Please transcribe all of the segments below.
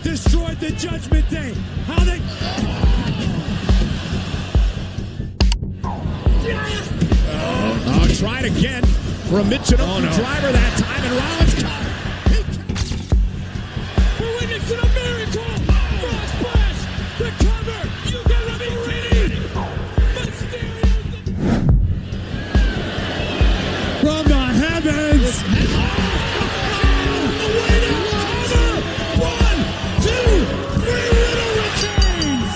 just destroyed the Judgment Day. How they... Tried again for a mid-to-the driver that time, and Rollins we're witnessing a miracle. Frog splash, the cover. You gotta be ready. From the heavens. The way to cover. 1, 2, 3 little returns.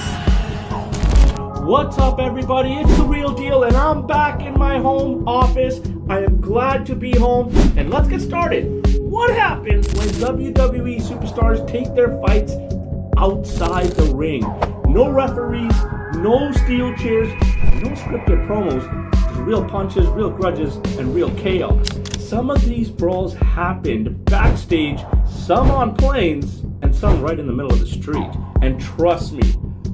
What's up, everybody? It's The Real Deal, and I'm back in my home office. I am glad to be home, and let's get started. What happens when WWE superstars take their fights outside the ring? No referees, no steel chairs, no scripted promos, just real punches, real grudges, and real chaos. Some of these brawls happened backstage, some on planes, and some right in the middle of the street. And trust me,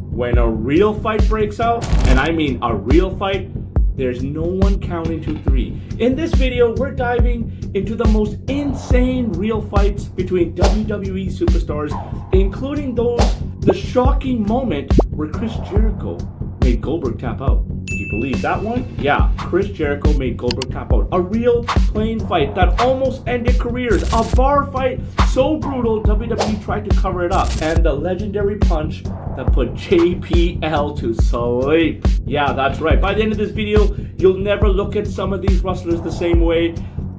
when a real fight breaks out, and I mean a real fight, there's no one counting to 3. In this video, we're diving into the most insane real fights between WWE superstars, including the shocking moment where Chris Jericho made Goldberg tap out. Do you believe that one? Yeah, Chris Jericho made Goldberg tap out. A real plane fight that almost ended careers. A bar fight so brutal, WWE tried to cover it up. And the legendary punch that put JPL to sleep. Yeah, that's right. By the end of this video, you'll never look at some of these wrestlers the same way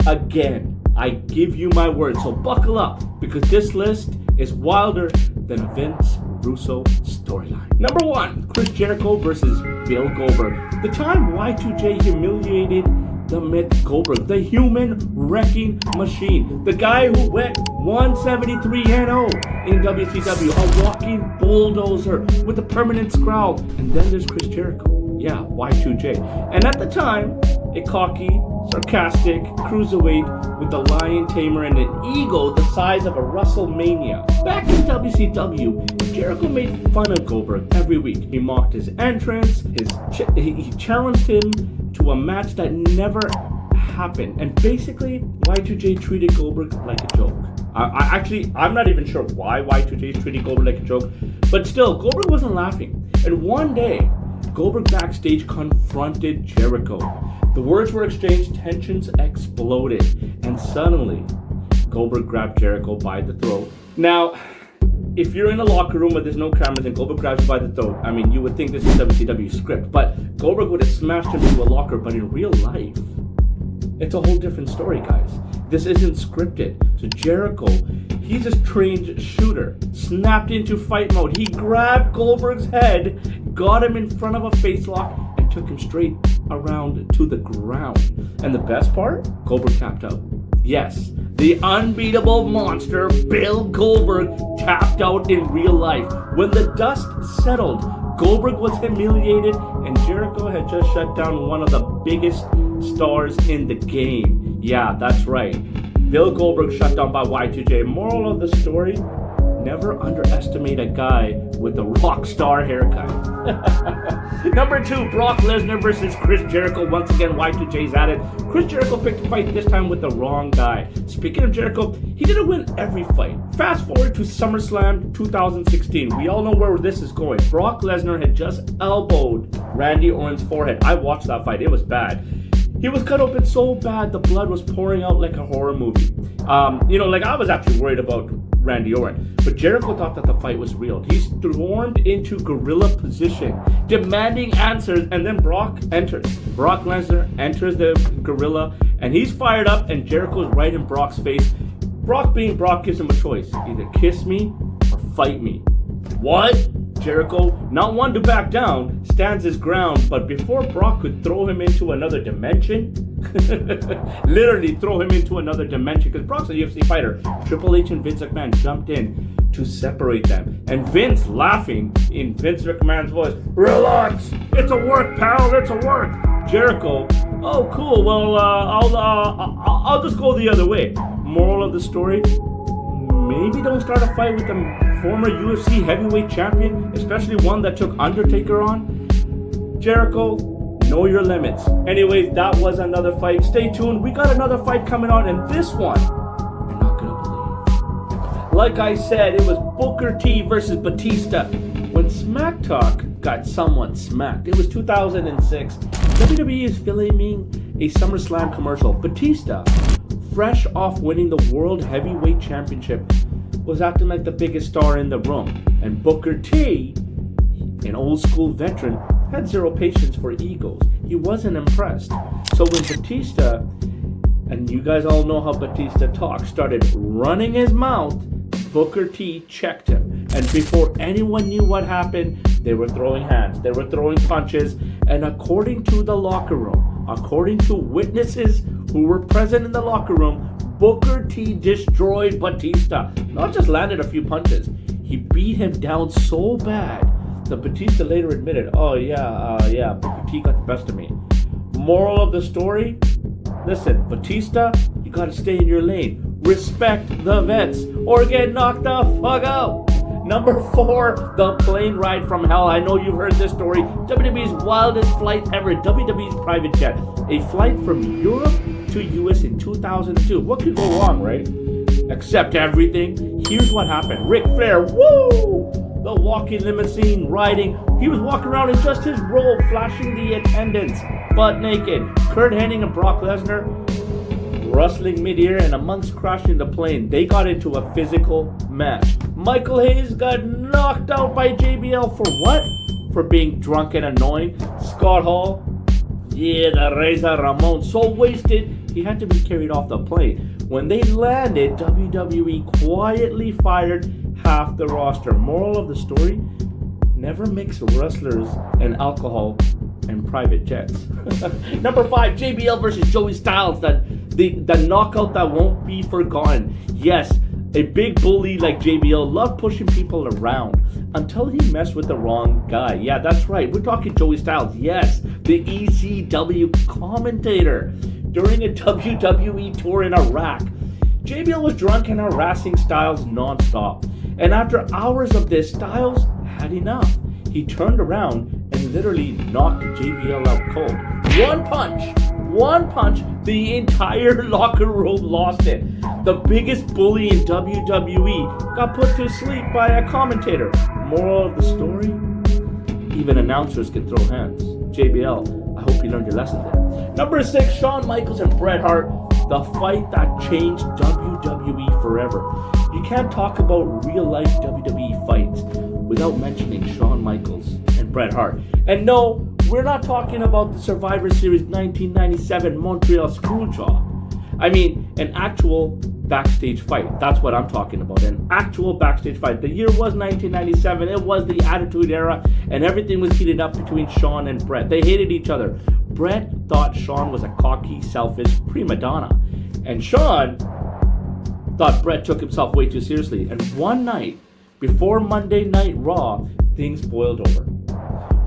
again. I give you my word, so buckle up, because this list is wilder than a Vince Russo storyline. Number 1, Chris Jericho versus Bill Goldberg. The time Y2J humiliated the myth Goldberg, the human wrecking machine, the guy who went 173-0 in WCW, a walking bulldozer with a permanent scowl. And then there's Chris Jericho, yeah, Y2J. And at the time, a cocky, sarcastic cruiserweight with a lion tamer and an ego the size of a WrestleMania. Back in WCW, Jericho made fun of Goldberg every week. He mocked his entrance, he challenged him to a match that never happened. And basically, Y2J treated Goldberg like a joke. I'm not even sure why Y2J is treating Goldberg like a joke, but still, Goldberg wasn't laughing. And one day, Goldberg backstage confronted Jericho. The words were exchanged, tensions exploded, and suddenly, Goldberg grabbed Jericho by the throat. Now, if you're in a locker room where there's no cameras and Goldberg grabs you by the throat, I mean, you would think this is WCW script, but Goldberg would have smashed him into a locker, but in real life, it's a whole different story, guys. This isn't scripted. So Jericho, he's a trained shooter, snapped into fight mode. He grabbed Goldberg's head, got him in front of a face lock, and took him straight around to the ground. And the best part? Goldberg tapped out. Yes, the unbeatable monster Bill Goldberg tapped out in real life. When the dust settled, Goldberg was humiliated, and Jericho had just shut down one of the biggest stars in the game. Yeah, that's right. Bill Goldberg shut down by Y2J. Moral of the story, never underestimate a guy with a rock star haircut. Number 2, Brock Lesnar versus Chris Jericho. Once again, Y2J's at it. Chris Jericho picked a fight, this time with the wrong guy. Speaking of Jericho, he didn't win every fight. Fast forward to SummerSlam 2016. We all know where this is going. Brock Lesnar had just elbowed Randy Orton's forehead. I watched that fight. It was bad. He was cut open so bad the blood was pouring out like a horror movie. I was actually worried about Randy Orton, but Jericho thought that the fight was real. He stormed into gorilla position, demanding answers, and then Brock enters. Brock Lesnar enters the gorilla, and he's fired up, and Jericho's right in Brock's face. Brock being Brock gives him a choice. Either kiss me or fight me. What? Jericho, not one to back down, stands his ground, but before Brock could throw him into another dimension, literally throw him into another dimension, because Brock's a UFC fighter, Triple H and Vince McMahon jumped in to separate them. And Vince, laughing in Vince McMahon's voice, relax, it's a work, pal, it's a work. Jericho, oh cool, well, I'll just go the other way. Moral of the story, maybe don't start a fight with a former UFC heavyweight champion, especially one that took Undertaker on. Jericho, know your limits. Anyways, that was another fight. Stay tuned. We got another fight coming on, and this one, you're not gonna believe. Like I said, it was Booker T versus Batista. When Smack Talk got somewhat smacked, it was 2006. WWE is filming a SummerSlam commercial. Batista, fresh off winning the World Heavyweight Championship, was acting like the biggest star in the room. And Booker T, an old school veteran, had zero patience for egos. He wasn't impressed. So when Batista, and you guys all know how Batista talks, started running his mouth, Booker T checked him. And before anyone knew what happened, they were throwing hands, they were throwing punches, and according to the locker room, according to witnesses who were present in the locker room, Booker T destroyed Batista. Not just landed a few punches, he beat him down so bad that Batista later admitted, Booker T got the best of me. Moral of the story? Listen, Batista, you gotta stay in your lane. Respect the vets or get knocked the fuck out. Number 4, the plane ride from hell. I know you've heard this story. WWE's wildest flight ever. WWE's private jet. A flight from Europe to US in 2002. What could go wrong, right? Except everything. Here's what happened. Ric Flair, woo! The walking limousine riding. He was walking around in just his robe, flashing the attendants, butt naked. Kurt Hennig and Brock Lesnar rustling mid-air, and amongst crashing the plane, they got into a physical match. Michael Hayes got knocked out by JBL for what? For being drunk and annoying. Scott Hall, the Razor Ramon, so wasted he had to be carried off the plane. When they landed, WWE quietly fired half the roster. Moral of the story, never mix wrestlers and alcohol and private jets. Number 5, JBL versus Joey Styles, the knockout that won't be forgotten. Yes, a big bully like JBL loved pushing people around until he messed with the wrong guy. Yeah, that's right, we're talking Joey Styles. Yes, the ECW commentator during a WWE tour in Iraq. JBL was drunk and harassing Styles non-stop. And after hours of this, Styles had enough. He turned around and literally knocked JBL out cold. One punch, the entire locker room lost it. The biggest bully in WWE got put to sleep by a commentator. Moral of the story? Even announcers can throw hands. JBL, I hope you learned your lesson there. Number 6, Shawn Michaels and Bret Hart. The fight that changed WWE forever. You can't talk about real-life WWE fights without mentioning Shawn Michaels and Bret Hart. And no, we're not talking about the Survivor Series 1997 Montreal Screwjob. I mean, an actual backstage fight. That's what I'm talking about. An actual backstage fight. The year was 1997. It was the Attitude Era, and everything was heated up between Shawn and Bret. They hated each other. Bret thought Shawn was a cocky, selfish prima donna, and Shawn thought Bret took himself way too seriously. And one night, before Monday Night Raw, things boiled over.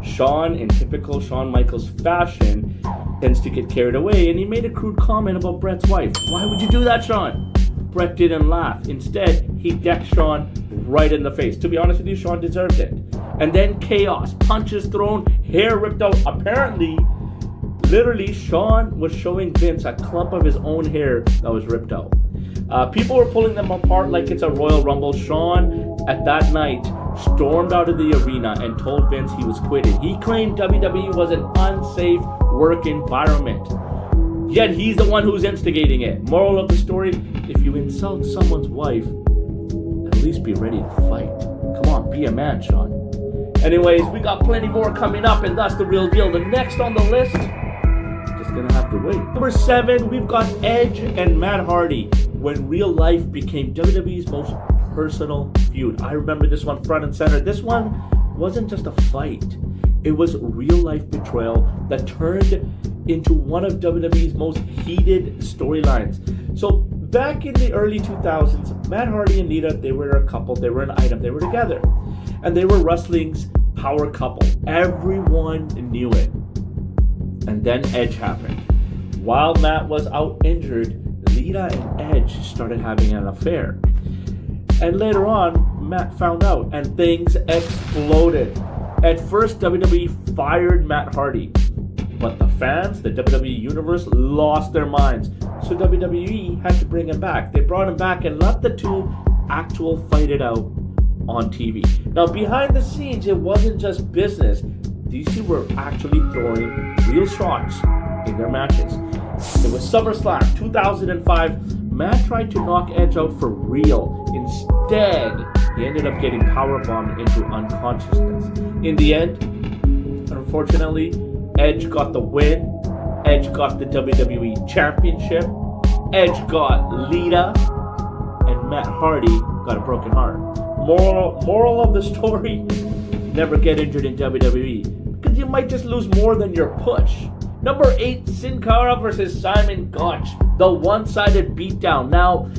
Shawn, in typical Shawn Michaels fashion, tends to get carried away, and he made a crude comment about Bret's wife. Why would you do that, Shawn? Bret didn't laugh. Instead, he decked Shawn right in the face. To be honest with you, Shawn deserved it. And then chaos, punches thrown, hair ripped out. Apparently, literally, Shawn was showing Vince a clump of his own hair that was ripped out. People were pulling them apart like it's a Royal Rumble. Shawn, at that night, stormed out of the arena and told Vince he was quitting. He claimed WWE was an unsafe work environment. Yet he's the one who's instigating it. Moral of the story, if you insult someone's wife, at least be ready to fight. Come on, be a man, Shawn. Anyways, we got plenty more coming up, and that's the real deal. The next on the list, just gonna have to wait. Number 7, we've got Edge and Matt Hardy, when real life became WWE's most personal feud. I remember this one front and center. This one wasn't just a fight. It was real life betrayal that turned into one of WWE's most heated storylines. So back in the early 2000s, Matt Hardy and Nita, they were a couple, they were an item, they were together. And they were wrestling's power couple. Everyone knew it. And then Edge happened. While Matt was out injured, Lita and Edge started having an affair. And later on, Matt found out and things exploded. At first, WWE fired Matt Hardy, but the fans, the WWE Universe, lost their minds. So WWE had to bring him back. They brought him back and let the two actual fight it out on TV. Now, behind the scenes, it wasn't just business. These two were actually throwing real shots in their matches. It was SummerSlam 2005. Matt tried to knock Edge out for real. Instead, he ended up getting powerbombed into unconsciousness. In the end, unfortunately, Edge got the win. Edge got the WWE Championship. Edge got Lita. And Matt Hardy got a broken heart. Moral of the story, never get injured in WWE. Because you might just lose more than your push. Number 8, Sin Cara versus Simon Gotch. The one-sided beatdown. Now,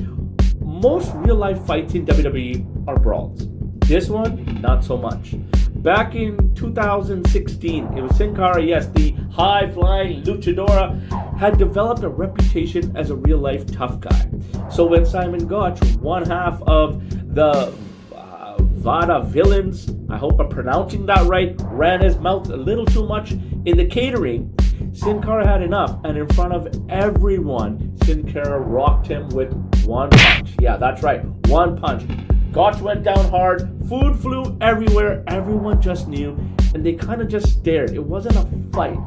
most real-life fights in WWE are brawls. This one, not so much. Back in 2016, it was Sin Cara, yes, the high-flying luchadora, had developed a reputation as a real-life tough guy. So when Simon Gotch, one half of the Vada Villains, I hope I'm pronouncing that right, ran his mouth a little too much in the catering, Sin Cara had enough, and in front of everyone, Sin Cara rocked him with one punch. Yeah, that's right, one punch. Gotch went down hard, food flew everywhere, everyone just knew, and they kind of just stared. It wasn't a fight,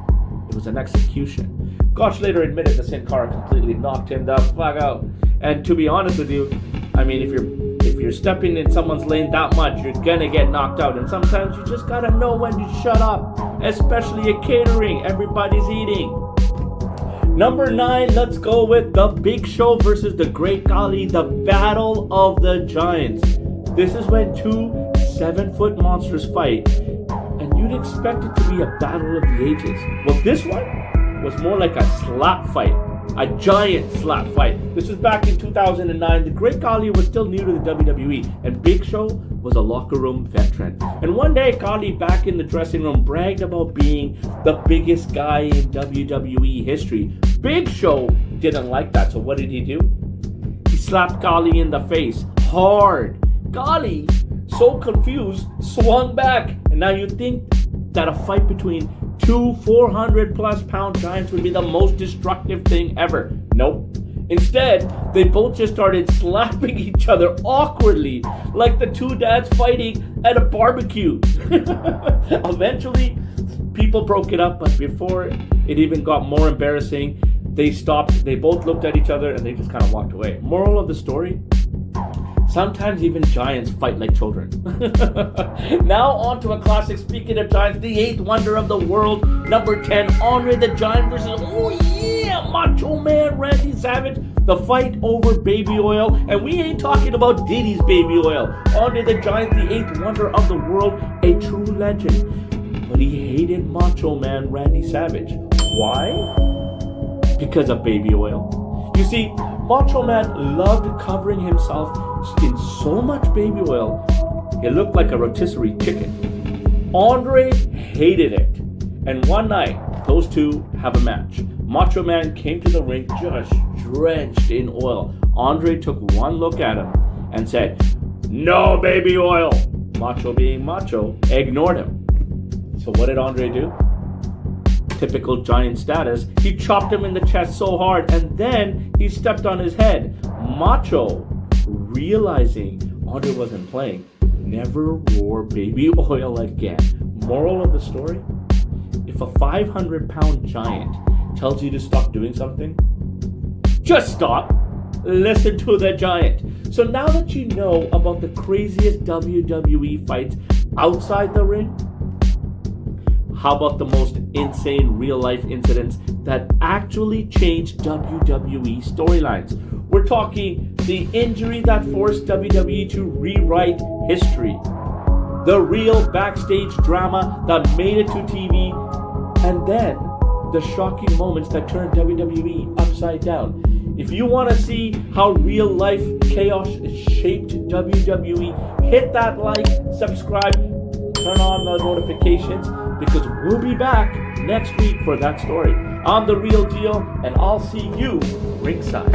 it was an execution. Gotch later admitted that Sin Cara completely knocked him the fuck out. And to be honest with you, I mean, if you're stepping in someone's lane that much, you're gonna get knocked out. And sometimes you just gotta know when to shut up, especially at catering. Everybody's eating. Number 9, let's go with the Big Show versus the Great Khali, the Battle of the Giants. This is when two 7-foot monsters fight, and you'd expect it to be a battle of the ages. Well, this one was more like a slap fight. A giant slap fight. This was back in 2009. The Great Khali was still new to the WWE, and Big Show was a locker room veteran. And one day, Khali, back in the dressing room, bragged about being the biggest guy in WWE history. Big Show didn't like that, so what did he do? He slapped Khali in the face hard. Khali, so confused, swung back. And now you think that a fight between two 400-plus pound giants would be the most destructive thing ever. Nope. Instead, they both just started slapping each other awkwardly, like the two dads fighting at a barbecue. Eventually, people broke it up, but before it even got more embarrassing, they stopped, they both looked at each other, and they just kind of walked away. Moral of the story? Sometimes even giants fight like children. Now on to a classic. Speaking of giants, the 8th wonder of the world, number 10, Andre the Giant versus, Macho Man Randy Savage. The fight over baby oil, and we ain't talking about Diddy's baby oil. Andre the Giant, the 8th wonder of the world, a true legend. But he hated Macho Man Randy Savage. Why? Because of baby oil. You see, Macho Man loved covering himself in so much baby oil, it looked like a rotisserie chicken. Andre hated it. And one night, those two have a match. Macho Man came to the ring just drenched in oil. Andre took one look at him and said, "No baby oil." Macho, being macho, ignored him. So what did Andre do? Typical giant status, he chopped him in the chest so hard, and then he stepped on his head. Macho, realizing Andre wasn't playing, never wore baby oil again. Moral of the story? If a 500-pound giant tells you to stop doing something, just stop. Listen to the giant. So now that you know about the craziest WWE fights outside the ring, how about the most insane real-life incidents that actually changed WWE storylines? We're talking the injury that forced WWE to rewrite history, the real backstage drama that made it to TV, and then the shocking moments that turned WWE upside down. If you want to see how real-life chaos shaped WWE, hit that like, subscribe, turn on the notifications, because we'll be back next week for that story. I'm The Real Deal, and I'll see you ringside.